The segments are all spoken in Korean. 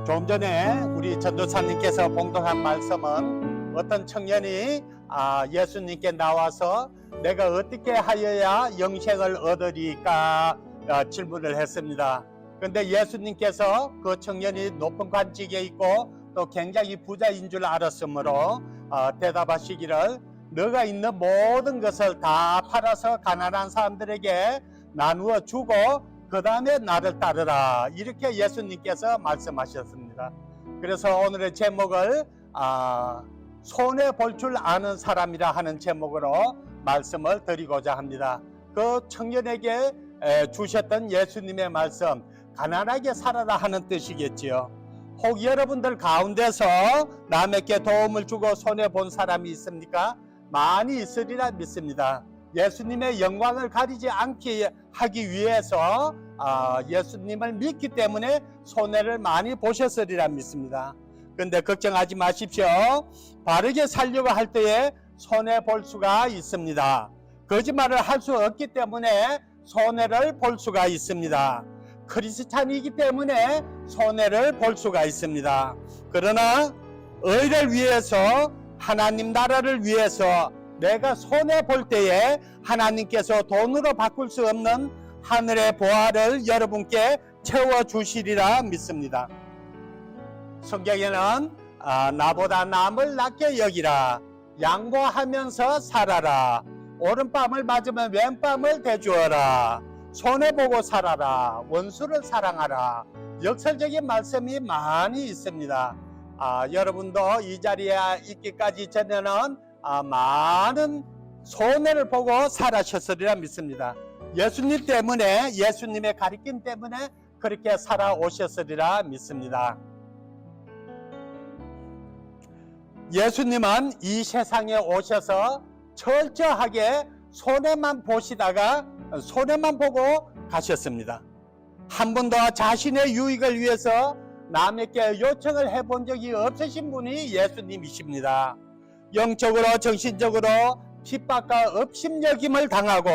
좀 전에 우리 전도사님께서 봉독한 말씀은 어떤 청년이 예수님께 나와서 내가 어떻게 하여야 영생을 얻으리까 질문을 했습니다. 그런데 예수님께서 그 청년이 높은 관직에 있고 또 굉장히 부자인 줄 알았으므로 대답하시기를 너가 있는 모든 것을 다 팔아서 가난한 사람들에게 나누어 주고 그 다음에 나를 따르라, 이렇게 예수님께서 말씀하셨습니다. 그래서 오늘의 제목을 손해 볼 줄 아는 사람이라 하는 제목으로 말씀을 드리고자 합니다. 그 청년에게 주셨던 예수님의 말씀, 가난하게 살아라 하는 뜻이겠지요. 혹 여러분들 가운데서 남에게 도움을 주고 손해 본 사람이 있습니까? 많이 있으리라 믿습니다. 예수님의 영광을 가리지 않게 하기 위해서 예수님을 믿기 때문에 손해를 많이 보셨으리라 믿습니다. 그런데 걱정하지 마십시오. 바르게 살려고 할 때에 손해 볼 수가 있습니다. 거짓말을 할 수 없기 때문에 손해를 볼 수가 있습니다. 크리스찬이기 때문에 손해를 볼 수가 있습니다. 그러나 의를 위해서, 하나님 나라를 위해서 내가 손해 볼 때에 하나님께서 돈으로 바꿀 수 없는 하늘의 보화를 여러분께 채워주시리라 믿습니다. 성경에는 나보다 남을 낮게 여기라, 양보하면서 살아라, 오른밤을 맞으면 왼밤을 대주어라, 손해보고 살아라, 원수를 사랑하라, 역설적인 말씀이 많이 있습니다. 여러분도 이 자리에 있기까지 전에는 많은 손해를 보고 살아셨으리라 믿습니다. 예수님 때문에, 예수님의 가르침 때문에 그렇게 살아오셨으리라 믿습니다. 예수님은 이 세상에 오셔서 철저하게 손해만 보시다가 손해만 보고 가셨습니다. 한 번도 자신의 유익을 위해서 남에게 요청을 해본 적이 없으신 분이 예수님이십니다. 영적으로 정신적으로 핍박과 업심여김을 당하고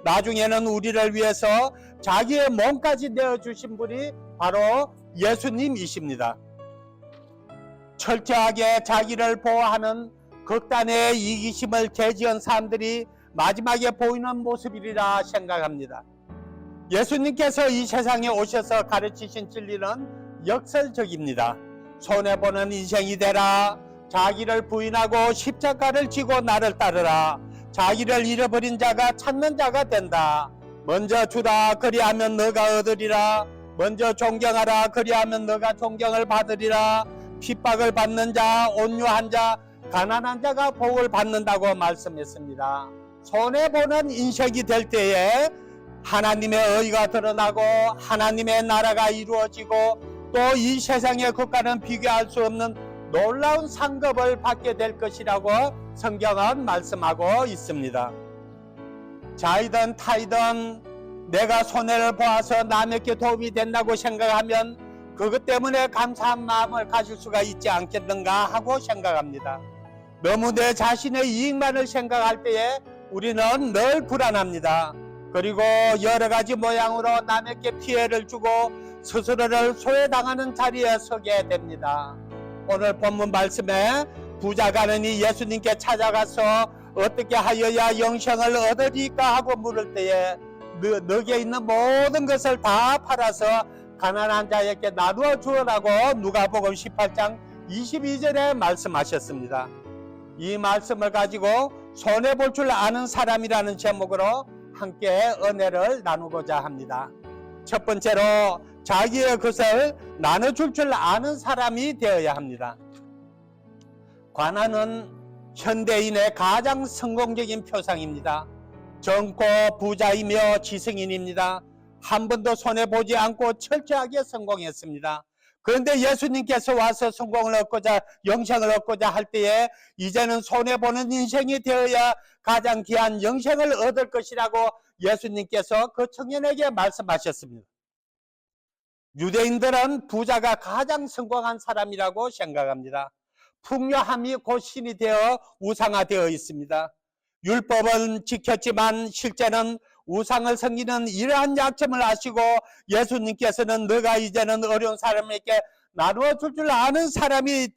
나중에는 우리를 위해서 자기의 몸까지 내어주신 분이 바로 예수님이십니다. 철저하게 자기를 보호하는 극단의 이기심을 제지한 사람들이 마지막에 보이는 모습이리라 생각합니다. 예수님께서 이 세상에 오셔서 가르치신 진리는 역설적입니다. 손해보는 인생이 되라, 자기를 부인하고 십자가를 지고 나를 따르라, 자기를 잃어버린 자가 찾는 자가 된다, 먼저 주라 그리하면 너가 얻으리라, 먼저 존경하라 그리하면 너가 존경을 받으리라, 핍박을 받는 자, 온유한 자, 가난한 자가 복을 받는다고 말씀했습니다. 손해보는 인생이 될 때에 하나님의 의가 드러나고 하나님의 나라가 이루어지고 또 이 세상의 것과는 비교할 수 없는 놀라운 상급을 받게 될 것이라고 성경은 말씀하고 있습니다. 자이든 타이든 내가 손해를 보아서 남에게 도움이 된다고 생각하면 그것 때문에 감사한 마음을 가질 수가 있지 않겠는가 하고 생각합니다. 너무 내 자신의 이익만을 생각할 때에 우리는 늘 불안합니다. 그리고 여러 가지 모양으로 남에게 피해를 주고 스스로를 소외당하는 자리에 서게 됩니다. 오늘 본문 말씀에 부자 가는이 예수님께 찾아가서 어떻게 하여야 영생을 얻으리까 하고 물을 때에 너게 있는 모든 것을 다 팔아서 가난한 자에게 나누어 주어라고 누가복음 18장 22절에 말씀하셨습니다. 이 말씀을 가지고 손해볼 줄 아는 사람이라는 제목으로 함께 은혜를 나누고자 합니다. 첫 번째로 자기의 것을 나눠줄 줄 아는 사람이 되어야 합니다. 관아는 현대인의 가장 성공적인 표상입니다. 젊고 부자이며 지성인입니다. 한 번도 손해보지 않고 철저하게 성공했습니다. 그런데 예수님께서 와서 성공을 얻고자, 영생을 얻고자 할 때에 이제는 손해보는 인생이 되어야 가장 귀한 영생을 얻을 것이라고 예수님께서 그 청년에게 말씀하셨습니다. 유대인들은 부자가 가장 성공한 사람이라고 생각합니다. 풍요함이 곧 신이 되어 우상화되어 있습니다. 율법은 지켰지만 실제는 우상을 섬기는 이러한 약점을 아시고 예수님께서는 너가 이제는 어려운 사람에게 나누어 줄 아는 사람이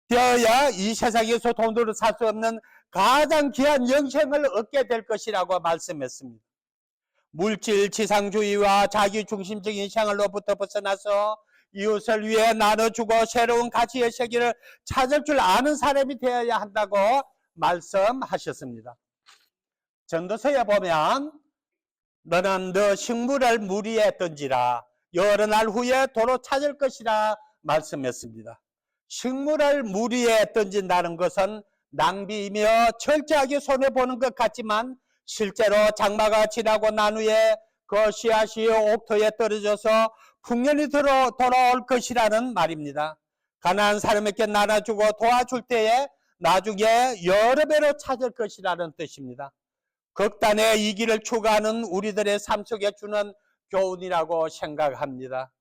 되어야 이 세상에서 돈으로 살 수 없는 가장 귀한 영생을 얻게 될 것이라고 말씀했습니다. 물질 지상주의와 자기중심적인 생활로부터 벗어나서 이웃을 위해 나눠주고 새로운 가치의 세계를 찾을 줄 아는 사람이 되어야 한다고 말씀하셨습니다. 전도서에 보면 너는 너 식물을 물 위에 던지라 여러 날 후에 도로 찾을 것이라 말씀했습니다. 식물을 물 위에 던진다는 것은 낭비이며 철저하게 손해보는 것 같지만 실제로 장마가 지나고 난 후에 그 씨앗이 옥토에 떨어져서 풍년이 돌아올 것이라는 말입니다. 가난한 사람에게 나눠주고 도와줄 때에 나중에 여러 배로 찾을 것이라는 뜻입니다. 극단의 이기를 추구하는 우리들의 삶 속에 주는 교훈이라고 생각합니다.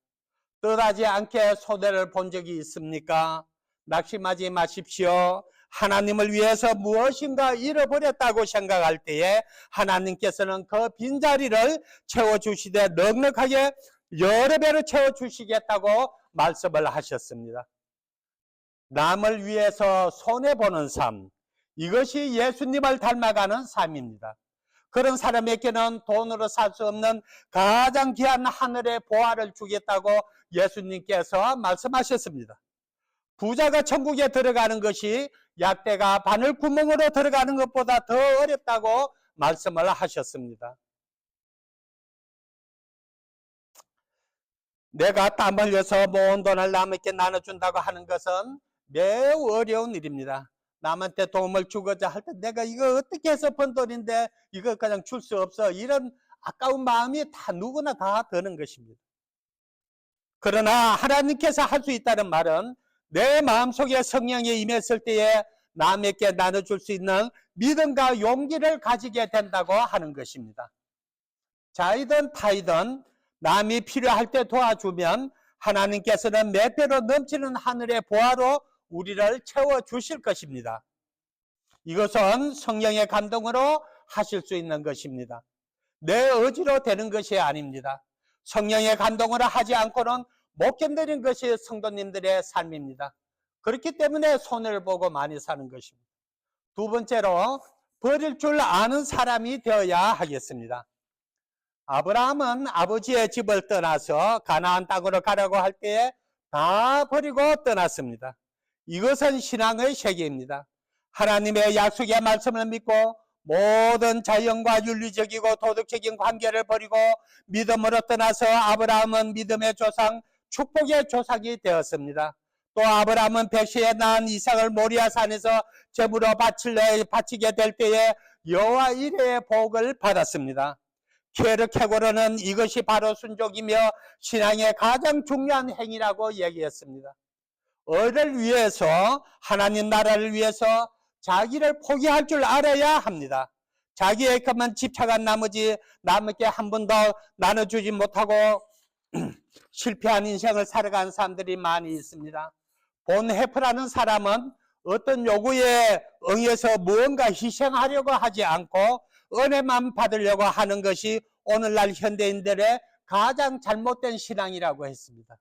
뜻하지 않게 손해를 본 적이 있습니까? 낙심하지 마십시오. 하나님을 위해서 무엇인가 잃어버렸다고 생각할 때에 하나님께서는 그 빈자리를 채워주시되 넉넉하게 여러 배로 채워주시겠다고 말씀을 하셨습니다. 남을 위해서 손해보는 삶, 이것이 예수님을 닮아가는 삶입니다. 그런 사람에게는 돈으로 살 수 없는 가장 귀한 하늘의 보화를 주겠다고 예수님께서 말씀하셨습니다. 부자가 천국에 들어가는 것이 약대가 바늘구멍으로 들어가는 것보다 더 어렵다고 말씀을 하셨습니다. 내가 땀 흘려서 모은 돈을 남에게 나눠준다고 하는 것은 매우 어려운 일입니다. 남한테 도움을 주고자 할 때 내가 이거 어떻게 해서 번 돈인데 이거 그냥 줄 수 없어, 이런 아까운 마음이 다 누구나 다 드는 것입니다. 그러나 하나님께서 할 수 있다는 말은 내 마음속에 성령이 임했을 때에 남에게 나눠줄 수 있는 믿음과 용기를 가지게 된다고 하는 것입니다. 자이든 타이든 남이 필요할 때 도와주면 하나님께서는 몇 배로 넘치는 하늘의 보화로 우리를 채워주실 것입니다. 이것은 성령의 감동으로 하실 수 있는 것입니다. 내 의지로 되는 것이 아닙니다. 성령의 감동으로 하지 않고는 못 견디는 것이 성도님들의 삶입니다. 그렇기 때문에 손해를 보고 많이 사는 것입니다. 두 번째로 버릴 줄 아는 사람이 되어야 하겠습니다. 아브라함은 아버지의 집을 떠나서 가나안 땅으로 가려고 할 때에 다 버리고 떠났습니다. 이것은 신앙의 세계입니다. 하나님의 약속의 말씀을 믿고 모든 자연과 윤리적이고 도덕적인 관계를 버리고 믿음으로 떠나서 아브라함은 믿음의 조상, 축복의 조상이 되었습니다. 또 아브라함은 백세에 낳은 이삭을 모리아산에서 제물로 바치게 될 때에 여호와 이레의 복을 받았습니다. 케르케고르는 이것이 바로 순종이며 신앙의 가장 중요한 행위라고 얘기했습니다. 어를 위해서, 하나님 나라를 위해서 자기를 포기할 줄 알아야 합니다. 자기의 것만 집착한 나머지 남에게 한 번 더 나눠주지 못하고 실패한 인생을 살아가는 사람들이 많이 있습니다. 본 헤프라는 사람은 어떤 요구에 응해서 무언가 희생하려고 하지 않고 은혜만 받으려고 하는 것이 오늘날 현대인들의 가장 잘못된 신앙이라고 했습니다.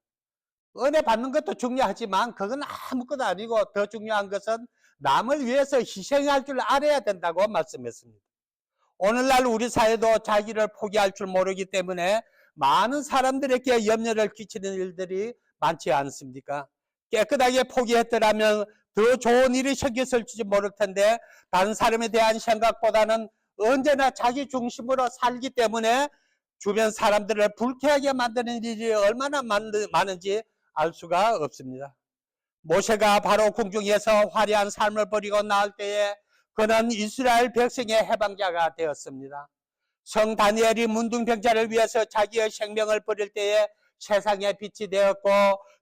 은혜 받는 것도 중요하지만 그건 아무것도 아니고 더 중요한 것은 남을 위해서 희생할 줄 알아야 된다고 말씀했습니다. 오늘날 우리 사회도 자기를 포기할 줄 모르기 때문에 많은 사람들에게 염려를 끼치는 일들이 많지 않습니까? 깨끗하게 포기했더라면 더 좋은 일이 생겼을지 모를 텐데 다른 사람에 대한 생각보다는 언제나 자기 중심으로 살기 때문에 주변 사람들을 불쾌하게 만드는 일이 얼마나 많은지 알 수가 없습니다. 모세가 바로 궁중에서 화려한 삶을 버리고 나올 때에 그는 이스라엘 백성의 해방자가 되었습니다. 성 다니엘이 문둥병자를 위해서 자기의 생명을 버릴 때에 세상의 빛이 되었고,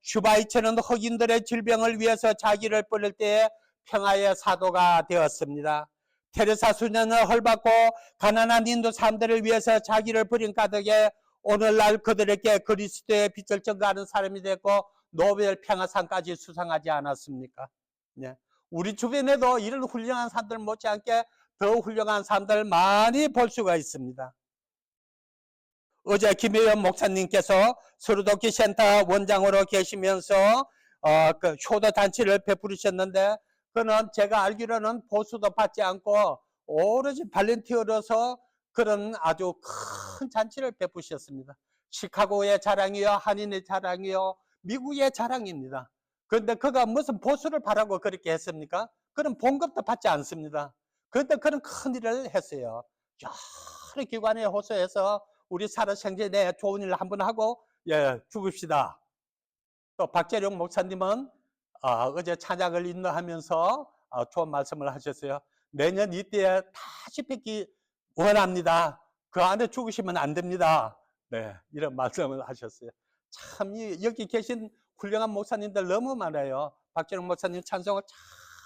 슈바이처는 흑인들의 질병을 위해서 자기를 버릴 때에 평화의 사도가 되었습니다. 테레사 수녀는 헐받고 가난한 인도 사람들을 위해서 자기를 버린 까닭에 오늘날 그들에게 그리스도의 빛을 전가하는 사람이 됐고 노벨 평화상까지 수상하지 않았습니까? 네. 우리 주변에도 이런 훌륭한 사람들 못지않게 더 훌륭한 사람들 많이 볼 수가 있습니다. 어제 김혜연 목사님께서 서루도끼 센터 원장으로 계시면서 그 효도 단체를 베푸셨는데, 그는 제가 알기로는 보수도 받지 않고 오로지 발렌티어로서 그런 아주 큰 잔치를 베푸셨습니다. 시카고의 자랑이요, 한인의 자랑이요, 미국의 자랑입니다. 그런데 그가 무슨 보수를 바라고 그렇게 했습니까? 그런 봉급도 받지 않습니다. 그런데 그런 큰 일을 했어요. 여러 기관에 호소해서 우리 살아생전에 좋은 일 한번 하고 죽읍시다. 또 박재룡 목사님은 어제 찬양을 인도하면서 좋은 말씀을 하셨어요. 내년 이때에 다시 뵙기 원합니다. 그 안에 죽으시면 안 됩니다. 네, 이런 말씀을 하셨어요. 참 여기 계신 훌륭한 목사님들 너무 많아요. 박재룡 목사님 찬송을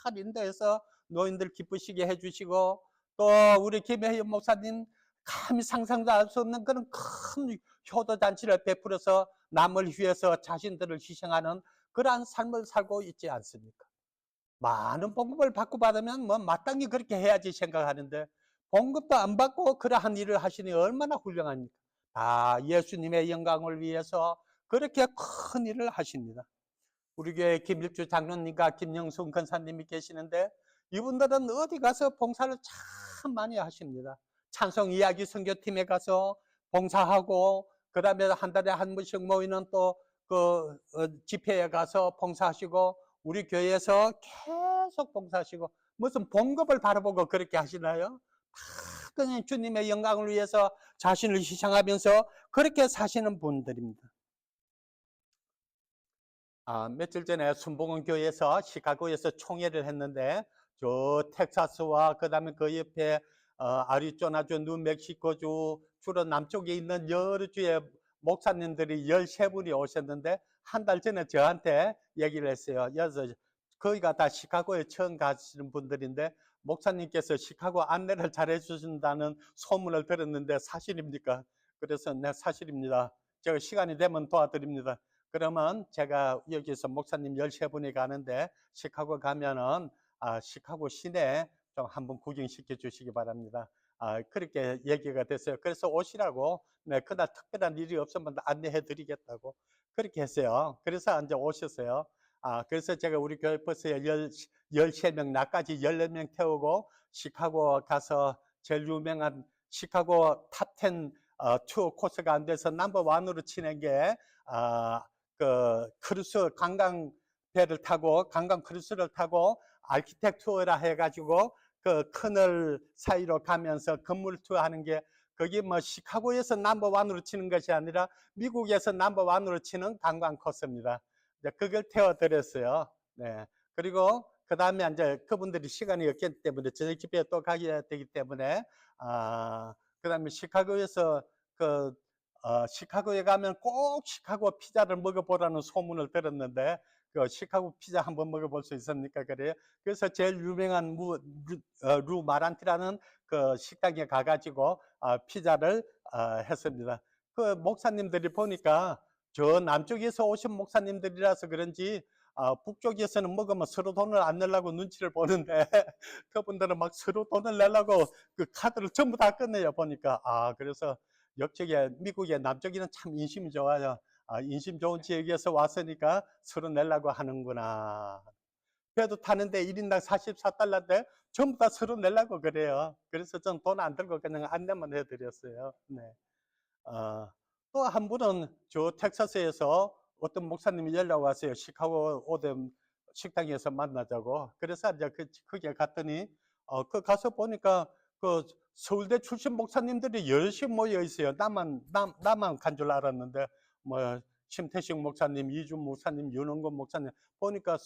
잘 인도해서 노인들 기쁘시게 해주시고, 또 우리 김혜연 목사님 감히 상상도 할 수 없는 그런 큰 효도잔치를 베풀어서 남을 위해서 자신들을 희생하는 그러한 삶을 살고 있지 않습니까? 많은 봉급을 받고 받으면 뭐 마땅히 그렇게 해야지 생각하는데, 봉급도 안 받고 그러한 일을 하시니 얼마나 훌륭합니까? 예수님의 영광을 위해서 그렇게 큰 일을 하십니다. 우리 교회 김일주 장로님과 김영순 권사님이 계시는데, 이분들은 어디 가서 봉사를 참 많이 하십니다. 찬송 이야기 선교팀에 가서 봉사하고, 그 다음에 한 달에 한 번씩 모이는 또 집회에 가서 봉사하시고, 우리 교회에서 계속 봉사하시고, 무슨 봉급을 바라보고 그렇게 하시나요? 다 그냥 주님의 영광을 위해서 자신을 희생하면서 그렇게 사시는 분들입니다. 며칠 전에 순복음 교회에서 시카고에서 총회를 했는데, 저 텍사스와 그 다음에 그 옆에 아리조나주, 뉴멕시코주, 주로 남쪽에 있는 여러 주의 목사님들이 13분이 오셨는데, 한 달 전에 저한테 얘기를 했어요. 거기가 다 시카고에 처음 가시는 분들인데, 목사님께서 시카고 안내를 잘 해주신다는 소문을 들었는데 사실입니까? 그래서 네, 사실입니다. 제가 시간이 되면 도와드립니다. 그러면 제가 여기서 목사님 13분이 가는데, 시카고 가면은 시카고 시내 좀 한번 구경시켜 주시기 바랍니다. 그렇게 얘기가 됐어요. 그래서 오시라고, 네, 그날 특별한 일이 없으면 안내해 드리겠다고 그렇게 했어요. 그래서 이제 오셨어요. 그래서 제가 우리 교회 버스에 13명, 나까지 14명 태우고 시카고 가서 제일 유명한 시카고 탑10 투어 코스가 안 돼서 넘버1으로 치는 게 그 크루즈 관광 배를 타고, 관광 크루즈를 타고 아키텍 투어라 해가지고 그 커널 사이로 가면서 건물 투어 하는 게, 거기 뭐 시카고에서 넘버1으로 치는 것이 아니라 미국에서 넘버1으로 치는 관광 코스입니다. 그걸 태워드렸어요. 네. 그리고 그 다음에 이제 그분들이 시간이 없기 때문에 저녁 집에 또 가야 되기 때문에 그 다음에 시카고에서 시카고에 가면 꼭 시카고 피자를 먹어보라는 소문을 들었는데, 그 시카고 피자 한번 먹어볼 수 있습니까? 그래요. 그래서 제일 유명한 루 마란티라는 그 식당에 가가지고 피자를 했습니다. 그 목사님들이 보니까 저 남쪽에서 오신 목사님들이라서 그런지 북쪽에서는 먹으면 서로 돈을 안 내려고 눈치를 보는데 그분들은 막 서로 돈을 내려고 그 카드를 전부 다 꺼내요 보니까. 그래서 역쪽에 미국의 남쪽에는 참 인심이 좋아요. 인심 좋은 지역에서 왔으니까 서로 내려고 하는구나. 그래도 타는데 1인당 44달러인데 전부 다 서로 내려고 그래요. 그래서 전 돈 안 들고 그냥 안내만 해드렸어요. 네. 또 한 분은 저 텍사스에서 어떤 목사님이 연락 왔어요. 시카고 오던 식당에서 만나자고. 그래서 이제 거기에 갔더니 그 가서 보니까 그 서울대 출신 목사님들이 열심히 모여 있어요. 나만 간 줄 알았는데 뭐 심태식 목사님, 이준 목사님, 윤원건 목사님 보니까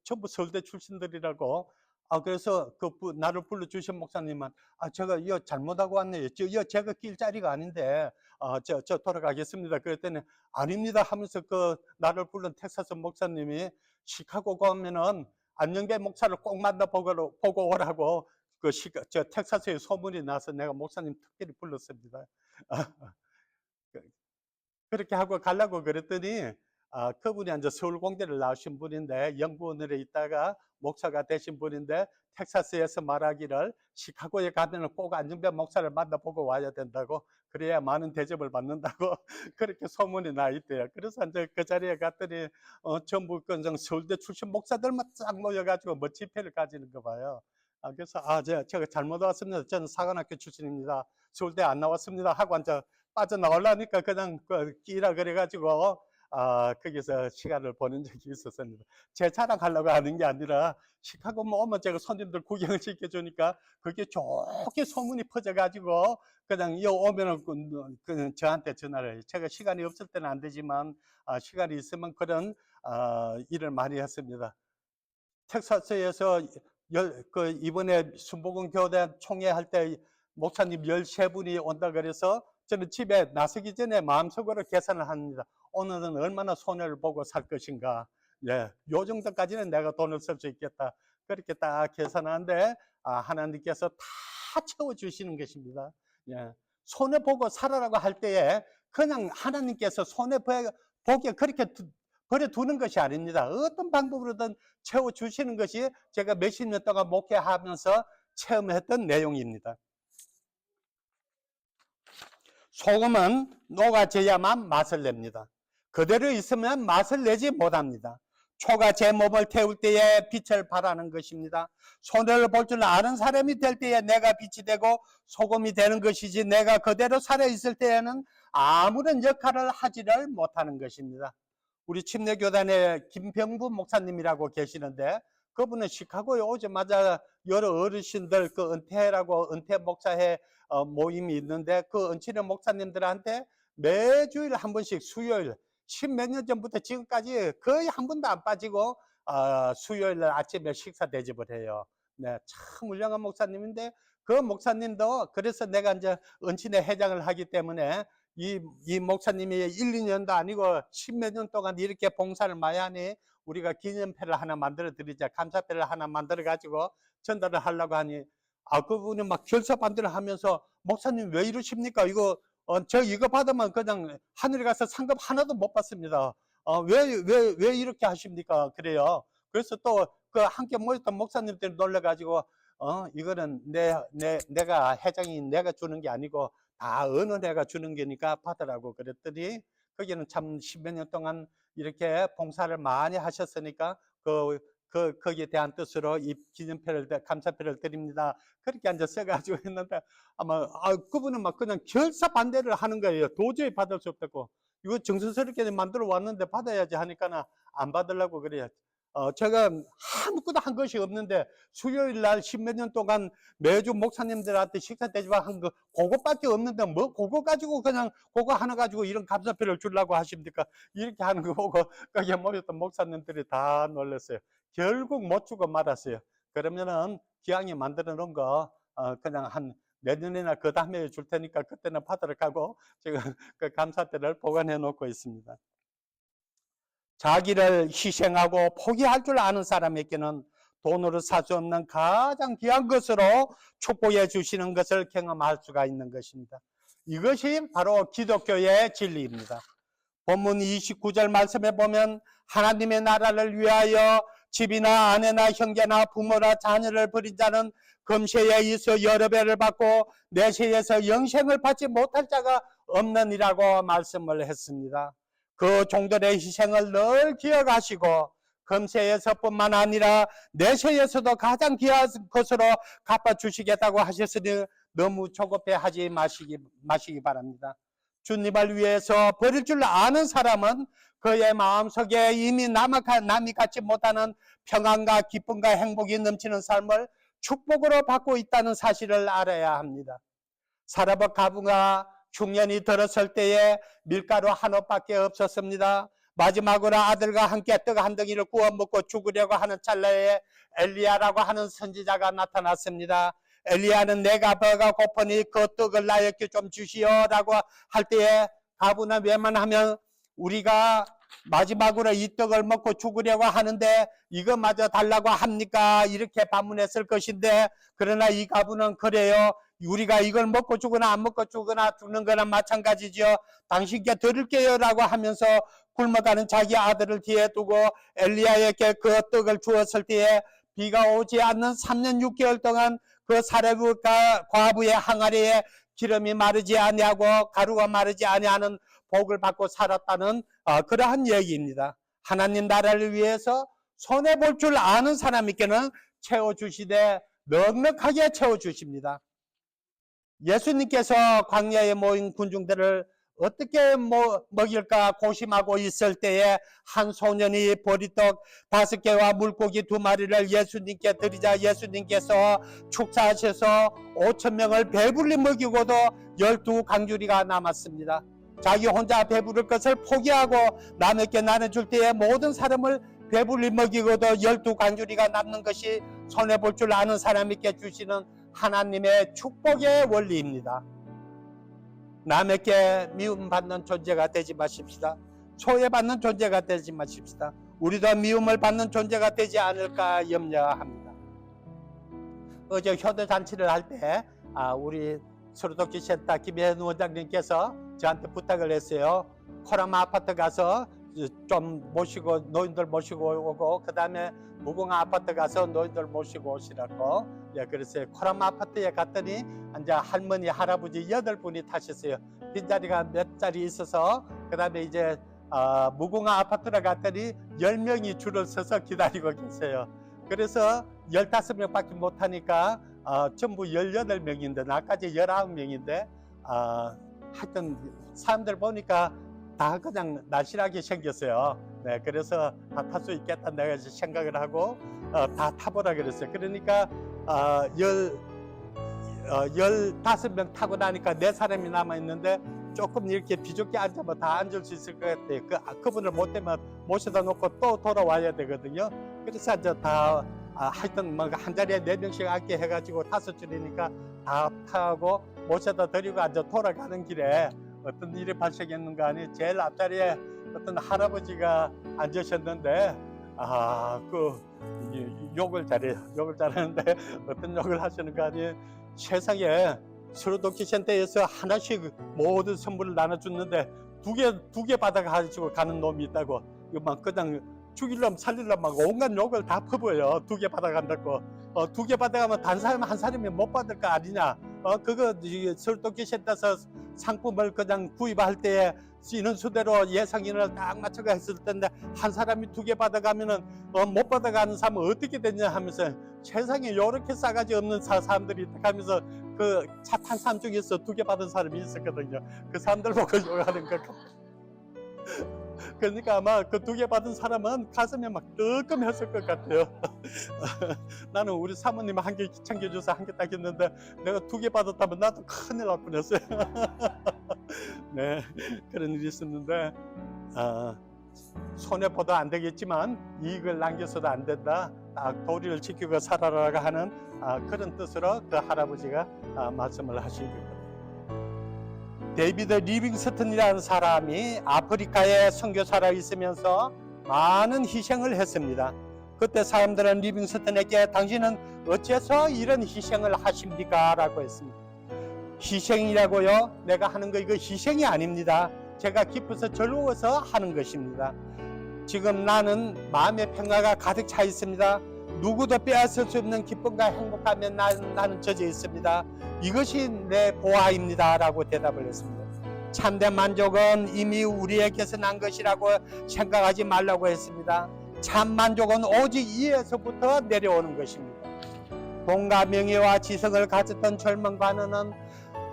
전부 서울대 출신들이라고. 그래서 나를 불러주신 목사님은 제가 이거 잘못하고 왔네요. 제가 낄 자리가 아닌데 저 돌아가겠습니다. 그랬더니 아닙니다 하면서 나를 부른 텍사스 목사님이 시카고 가면은 안영배 목사를 꼭 보고 오라고 저 텍사스에 소문이 나서 내가 목사님 특별히 불렀습니다. 그렇게 하고 가려고 그랬더니 그분이 이제 서울공대를 나오신 분인데, 연구원으로 있다가 목사가 되신 분인데, 텍사스에서 말하기를 시카고에 가면 꼭 안정배 목사를 만나보고 와야 된다고 그래야 많은 대접을 받는다고 그렇게 소문이 나 있대요. 그래서 이제 그 자리에 갔더니 전부 그냥 서울대 출신 목사들만 쫙 모여가지고 뭐 집회를 가지는 거 봐요. 그래서 제가 잘못 왔습니다. 저는 사관학교 출신입니다. 서울대 안 나왔습니다. 하고 이제 빠져나오려니까 그냥 끼라 그래가지고 거기서 시간을 보낸 적이 있었습니다. 제 자랑하려고 하는 게 아니라 시카고 오면 제가 손님들 구경을 시켜주니까 그게 좋게 소문이 퍼져가지고 그냥 오면은 그냥 저한테 전화를 해요. 제가 시간이 없을 때는 안 되지만 시간이 있으면 그런 일을 많이 했습니다. 텍사스에서 이번에 순복음 교대 총회 할 때 목사님 13분이 온다 그래서 저는 집에 나서기 전에 마음속으로 계산을 합니다. 오늘은 얼마나 손해를 보고 살 것인가. 예, 요 정도까지는 내가 돈을 쓸 수 있겠다. 그렇게 딱 계산하는데 하나님께서 다 채워주시는 것입니다. 예, 손해보고 살아라고 할 때에 그냥 하나님께서 손해보게 그렇게 버려두는 것이 아닙니다. 어떤 방법으로든 채워주시는 것이 제가 몇십 년 동안 목회하면서 체험했던 내용입니다. 소금은 녹아져야만 맛을 냅니다. 그대로 있으면 맛을 내지 못합니다. 초가 제 몸을 태울 때에 빛을 발하는 것입니다. 손해를 볼 줄 아는 사람이 될 때에 내가 빛이 되고 소금이 되는 것이지, 내가 그대로 살아있을 때에는 아무런 역할을 하지를 못하는 것입니다. 우리 침례교단에 김병부 목사님이라고 계시는데, 그분은 시카고에 오자마자 여러 어르신들 은퇴 목사회 모임이 있는데, 그 은치는 목사님들한테 매주일 한 번씩 수요일, 십몇 년 전부터 지금까지 거의 한 번도 안 빠지고 수요일 날 아침에 식사 대접을 해요. 네, 참 훌륭한 목사님인데, 그 목사님도, 그래서 내가 이제 은친회 회장을 하기 때문에 이 목사님이 1, 2년도 아니고 십몇 년 동안 이렇게 봉사를 많이 하니 우리가 기념패를 하나 만들어 드리자, 감사패를 하나 만들어 가지고 전달을 하려고 하니 그분이 막 결사반대를 하면서, 목사님 왜 이러십니까? 저 이거 받으면 그냥 하늘에 가서 상급 하나도 못 받습니다. 왜 이렇게 하십니까? 그래요. 그래서 또 그 함께 모였던 목사님들이 놀래가지고, 이거는 내가 회장이 내가 주는 게 아니고 다 어느 내가 주는 거니까 받으라고 그랬더니, 거기는 참 십몇 년 동안 이렇게 봉사를 많이 하셨으니까 거기에 대한 뜻으로 이 기념패를, 감사패를 드립니다. 그렇게 앉아 써가지고 했는데, 그분은 막 그냥 결사반대를 하는 거예요. 도저히 받을 수 없다고. 이거 정성스럽게 만들어 왔는데 받아야지 하니까 안 받으려고 그래요. 제가 아무것도 한 것이 없는데 수요일 날 십몇 년 동안 매주 목사님들한테 식사 대접한 거 그것밖에 없는데 뭐 그거 가지고 그냥 그거 하나 가지고 이런 감사패를 주려고 하십니까? 이렇게 하는 거 보고 거기에 모였던 목사님들이 다 놀랐어요. 결국 못 주고 말았어요. 그러면은 기왕에 만들어 놓은 거 그냥 한 내년이나 그 다음에 줄 테니까 그때는 받으러 가고 지금 그 감사패를 보관해 놓고 있습니다. 자기를 희생하고 포기할 줄 아는 사람에게는 돈으로 살 수 없는 가장 귀한 것으로 축복해 주시는 것을 경험할 수가 있는 것입니다. 이것이 바로 기독교의 진리입니다. 본문 29절 말씀에 보면, 하나님의 나라를 위하여 집이나 아내나 형제나 부모나 자녀를 버린 자는 금세에 있어 여러 배를 받고 내세에서 영생을 받지 못할 자가 없느니라고 말씀을 했습니다. 그 종들의 희생을 늘 기억하시고 금세에서뿐만 아니라 내세에서도 가장 귀한 것으로 갚아주시겠다고 하셨으니 너무 조급해하지 마시기 바랍니다. 주님을 위해서 버릴 줄 아는 사람은 그의 마음속에 이미 남이 갖지 못하는 평안과 기쁨과 행복이 넘치는 삶을 축복으로 받고 있다는 사실을 알아야 합니다. 사라복 가부가 흉년이 들었을 때에 밀가루 한 옵밖에 없었습니다. 마지막으로 아들과 함께 떡 한 덩이를 구워 먹고 죽으려고 하는 찰나에 엘리야라고 하는 선지자가 나타났습니다. 엘리야는 내가 배가 고프니 그 떡을 나에게 좀 주시오라고 할 때에 가부는 웬만하면 우리가 마지막으로 이 떡을 먹고 죽으려고 하는데 이거마저 달라고 합니까? 이렇게 반문했을 것인데, 그러나 이 가부는 그래요. 우리가 이걸 먹고 죽거나 안 먹고 죽는 거나 마찬가지죠. 당신께 드릴게요 라고 하면서 굶어가는 자기 아들을 뒤에 두고 엘리야에게 그 떡을 주었을 때에 비가 오지 않는 3년 6개월 동안 그 사레국 과부의 항아리에 기름이 마르지 아니하고 가루가 마르지 아니하는 복을 받고 살았다는 그러한 얘기입니다. 하나님 나라를 위해서 손해볼 줄 아는 사람에게는 채워주시되 넉넉하게 채워주십니다. 예수님께서 광야에 모인 군중들을 어떻게 먹일까 고심하고 있을 때에 한 소년이 보리떡 5개와 물고기 2마리를 예수님께 드리자 예수님께서 축사하셔서 5,000명을 배불리 먹이고도 12강주리가 남았습니다. 자기 혼자 배부를 것을 포기하고 남에게 나눠줄 때에 모든 사람을 배불리 먹이고도 12강주리가 남는 것이 손해볼 줄 아는 사람에게 주시는 하나님의 축복의 원리입니다. 남에게 미움받는 존재가 되지 마십시다. 소외받는 존재가 되지 마십시다. 우리도 미움을 받는 존재가 되지 않을까 염려합니다. 어제 효도잔치를 할 때 우리 서로도끼센터 김혜은 원장님께서 저한테 부탁을 했어요. 코라마 아파트 가서 좀 모시고 노인들 모시고 오고 그 다음에 무궁화 아파트 가서 노인들 모시고 오시라고. 예, 그래서 코라마 아파트에 갔더니 이제 할머니 할아버지 8분이 타셨어요. 빈자리가 몇 자리 있어서 그 다음에 이제 무궁화 아파트에 갔더니 10명이 줄을 서서 기다리고 계세요. 그래서 15명밖에 못 타니까 전부 18명인데 나까지 19명인데 하여튼 사람들 보니까 다 그냥 날씬하게 생겼어요. 네, 그래서 다 탈 수 있겠다 내가 생각을 하고 다 타보라 그랬어요. 그러니까 15명 타고 나니까 4사람이 남아있는데 조금 이렇게 비좁게 앉으면 다 앉을 수 있을 것 같아요. 그분을 못 되면 모셔다 놓고 또 돌아와야 되거든요. 그래서 이제 다 하여튼 뭐 한 자리에 4명씩 앉게 해가지고 5줄이니까 다 타고 모셔다 드리고 이제 돌아가는 길에 어떤 일이 발생했는가 하니 제일 앞자리에 어떤 할아버지가 앉으셨는데 욕을 잘하는데 어떤 욕을 하시는가 하니 세상에 서로도끼센터에서 하나씩 모든 선물을 나눠줬는데 두 개 받아가지고 가는 놈이 있다고. 이거 막 그냥 죽일놈 살릴놈 막 온갖 욕을 다 퍼부어요. 2개 받아간다고. 2개 받아가면 단 사람 한 사람이 못 받을 거 아니냐. 그거 서로도끼센터에서 상품을 그냥 구입할 때에 인원수대로 예상인을 딱 맞춰가 했을 텐데 한 사람이 2개 받아가면은 못 받아가는 사람은 어떻게 되냐 하면서 세상에 요렇게 싸가지 없는 사람들이 있다 하면서 그 차 탄 사람 중에서 2개 받은 사람이 있었거든요. 그 사람들 보고 욕하는 것 같아요. 그러니까 아마 그 2개 받은 사람은 가슴에 막 뜨끔했을 것 같아요. 나는 우리 사모님 1개 챙겨줘서 1개 딱 했는데 내가 2개 받았다면 나도 큰일 날 뻔했어요. 네, 그런 일이 있었는데 손해보도 안 되겠지만 이익을 남겨서도 안 된다. 딱 도리를 지키고 살아라고 하는 그런 뜻으로 그 할아버지가 말씀을 하신 겁니다. 데이비드 리빙스턴이라는 사람이 아프리카에 선교사로 있으면서 많은 희생을 했습니다. 그때 사람들은 리빙스턴에게 당신은 어째서 이런 희생을 하십니까? 라고 했습니다. 희생이라고요? 내가 하는 거 이거 희생이 아닙니다. 제가 기뻐서 즐거워서 하는 것입니다. 지금 나는 마음의 평화가 가득 차 있습니다. 누구도 빼앗을 수 없는 기쁨과 행복감에 나는 젖어 있습니다. 이것이 내 보화입니다. 라고 대답을 했습니다. 참된 만족은 이미 우리에게서 난 것이라고 생각하지 말라고 했습니다. 참 만족은 오직 이에서부터 내려오는 것입니다. 돈과 명예와 지성을 가졌던 젊은 관원은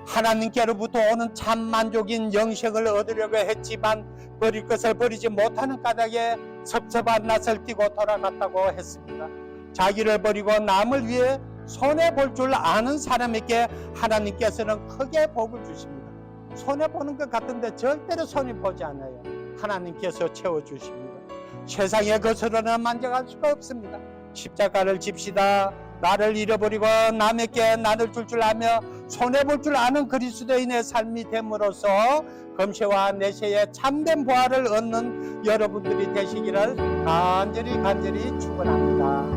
하나님께로부터 오는 참 만족인 영생을 얻으려고 했지만 버릴 것을 버리지 못하는 까닭에 섭섭한 낯을 띠고 돌아갔다고 했습니다. 자기를 버리고 남을 위해 손해볼 줄 아는 사람에게 하나님께서는 크게 복을 주십니다. 손해보는 것 같은데 절대로 손해보지 않아요. 하나님께서 채워주십니다. 세상의 것으로는 만족할 수가 없습니다. 십자가를 집시다. 나를 잃어버리고 남에게 나눌 줄 아며 손해볼 줄 아는 그리스도인의 삶이 됨으로써 금세와 내세의 참된 보화를 얻는 여러분들이 되시기를 간절히 축원합니다.